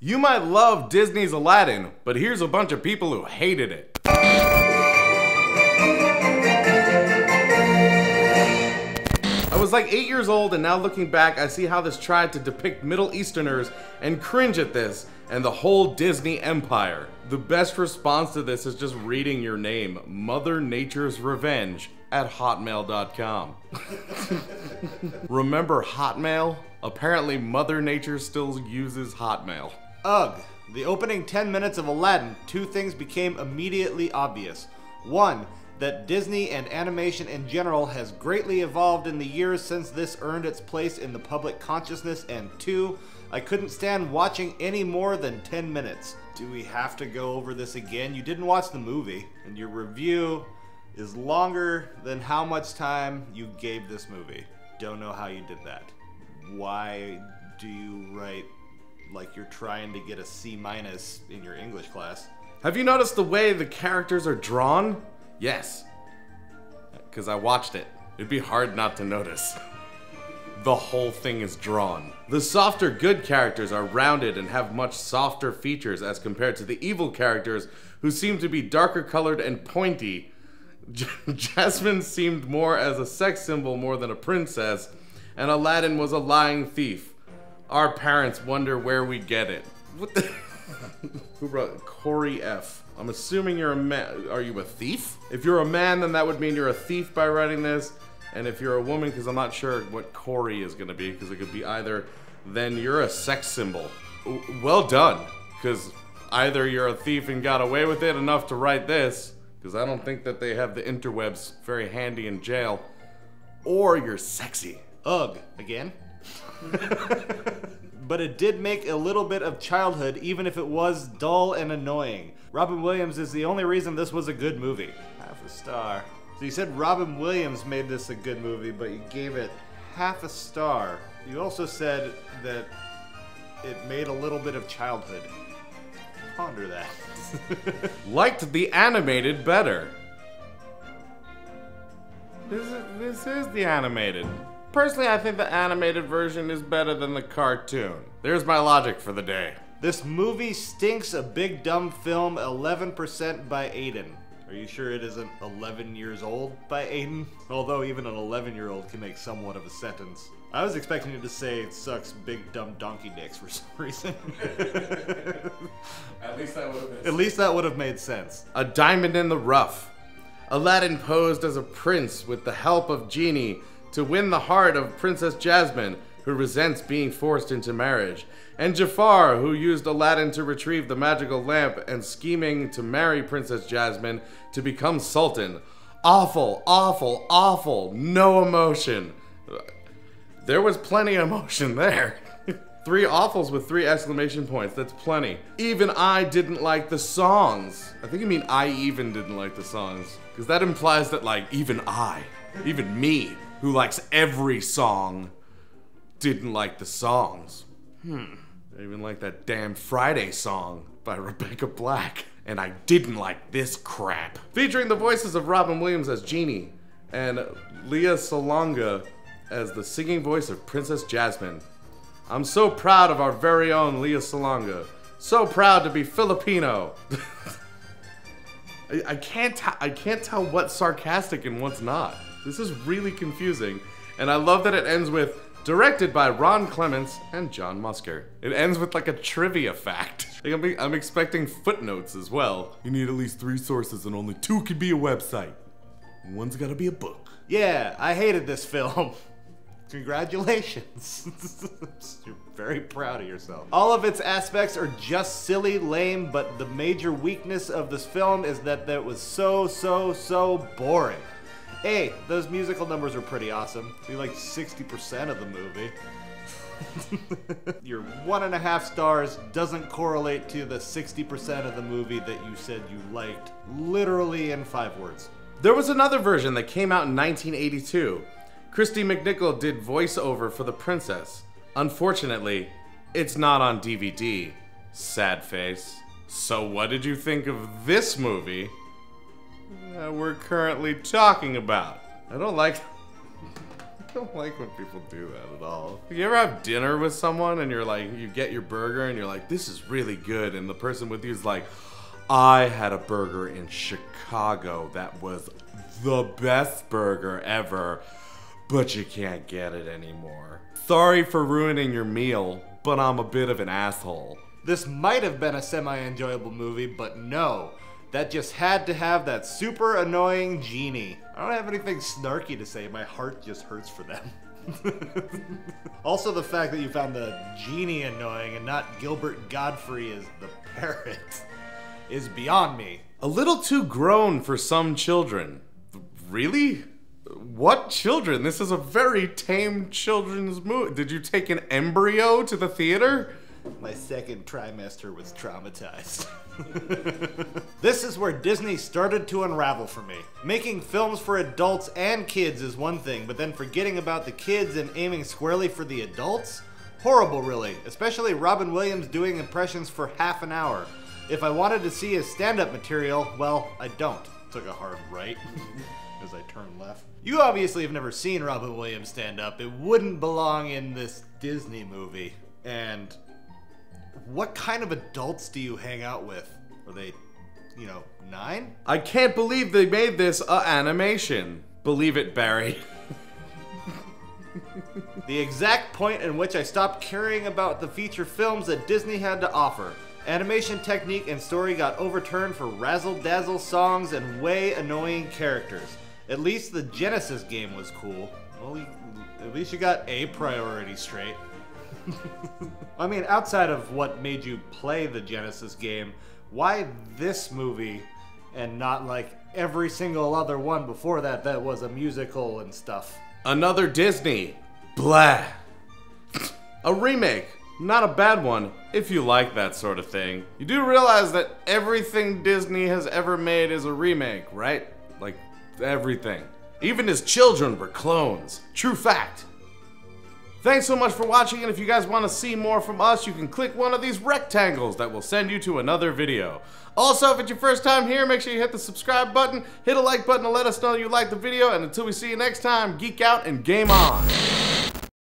You might love Disney's Aladdin, but here's a bunch of people who hated it. I was like 8 years old, and now looking back, I see how this tried to depict Middle Easterners and cringe at this and the whole Disney empire. The best response to this is just reading your name, Mother Nature's Revenge, at hotmail.com. Remember Hotmail? Apparently Mother Nature still uses Hotmail. Ugh. The opening 10 minutes of Aladdin, two things became immediately obvious. One, that Disney and animation in general has greatly evolved in the years since this earned its place in the public consciousness, and two, I couldn't stand watching any more than 10 minutes. Do we have to go over this again? You didn't watch the movie, and your review is longer than how much time you gave this movie. Don't know how you did that. Why do you write like you're trying to get a C- in your English class? Have you noticed the way the characters are drawn? Yes, because I watched it. It'd be hard not to notice. The whole thing is drawn. The softer good characters are rounded and have much softer features as compared to the evil characters who seem to be darker colored and pointy. Jasmine seemed more as a sex symbol more than a princess, and Aladdin was a lying thief. Our parents wonder where we get it. What the? Who wrote it? Corey F. I'm assuming you're a man. Are you a thief? If you're a man, then that would mean you're a thief by writing this. And if you're a woman, because I'm not sure what Corey is going to be, because it could be either, then you're a sex symbol. Well done, because either you're a thief and got away with it enough to write this, because I don't think that they have the interwebs very handy in jail, or you're sexy. Ugh. Again? But it did make a little bit of childhood, even if it was dull and annoying. Robin Williams is the only reason this was a good movie. Half a star. So you said Robin Williams made this a good movie, but you gave it half a star. You also said that it made a little bit of childhood. Ponder that. Liked the animated better. This is the animated. Personally, I think the animated version is better than the cartoon. There's my logic for the day. This movie stinks a big dumb film 11% by Aiden. Are you sure it isn't 11 years old by Aiden? Although even an 11-year-old can make somewhat of a sentence. I was expecting you to say it sucks big dumb donkey dicks for some reason. At least that would have made sense. At least that would have made sense. A diamond in the rough. Aladdin posed as a prince with the help of Genie to win the heart of Princess Jasmine, who resents being forced into marriage, and Jafar, who used Aladdin to retrieve the magical lamp and scheming to marry Princess Jasmine to become Sultan. Awful, awful, awful. No emotion. There was plenty of emotion there. 3 awfuls with 3 exclamation points. That's plenty. Even I didn't like the songs. I think you mean I even didn't like the songs. Because that implies that, like, even I, even me, who likes every song, didn't like the songs. I even like that damn Friday song by Rebecca Black. And I didn't like this crap. Featuring the voices of Robin Williams as Genie and Lea Salonga as the singing voice of Princess Jasmine. I'm so proud of our very own Lea Salonga. So proud to be Filipino. I can't tell what's sarcastic and what's not. This is really confusing. And I love that it ends with directed by Ron Clements and John Musker. It ends with like a trivia fact. Like I'm expecting footnotes as well. You need at least 3 sources and only 2 can be a website. One's gotta be a book. Yeah, I hated this film. Congratulations. You're very proud of yourself. All of its aspects are just silly, lame, but the major weakness of this film is that it was so boring. Hey, those musical numbers are pretty awesome. They're like 60% of the movie. Your 1.5 stars doesn't correlate to the 60% of the movie that you said you liked, literally in 5 words. There was another version that came out in 1982. Christy McNichol did voiceover for the princess. Unfortunately, it's not on DVD. Sad face. So what did you think of this movie that we're currently talking about? I don't like... don't like when people do that at all. You ever have dinner with someone and you're like, you get your burger and you're like, this is really good, and the person with you is like, I had a burger in Chicago that was the best burger ever, but you can't get it anymore. Sorry for ruining your meal, but I'm a bit of an asshole. This might have been a semi-enjoyable movie, but no. That just had to have that super annoying genie. I don't have anything snarky to say, my heart just hurts for them. Also, the fact that you found the genie annoying and not Gilbert Gottfried as the parrot is beyond me. A little too grown for some children. Really? What children? This is a very tame children's movie. Did you take an embryo to the theater? My second trimester was traumatized. This is where Disney started to unravel for me. Making films for adults and kids is one thing, but then forgetting about the kids and aiming squarely for the adults? Horrible, really. Especially Robin Williams doing impressions for half an hour. If I wanted to see his stand-up material, well, I don't. Took a hard right as I turned left. You obviously have never seen Robin Williams stand up. It wouldn't belong in this Disney movie. And what kind of adults do you hang out with? Are they, 9? I can't believe they made this animation. Believe it, Barry. The exact point in which I stopped caring about the feature films that Disney had to offer. Animation technique and story got overturned for razzle-dazzle songs and way annoying characters. At least the Genesis game was cool. Well, at least you got a priority straight. I mean, outside of what made you play the Genesis game, why this movie and not like every single other one before that that was a musical and stuff? Another Disney. Blah. A remake. Not a bad one, if you like that sort of thing. You do realize that everything Disney has ever made is a remake, right? Like, everything. Even his children were clones. True fact. Thanks so much for watching, and if you guys want to see more from us, you can click one of these rectangles that will send you to another video. Also, if it's your first time here, make sure you hit the subscribe button, hit a like button to let us know you liked the video, and until we see you next time, geek out and game on!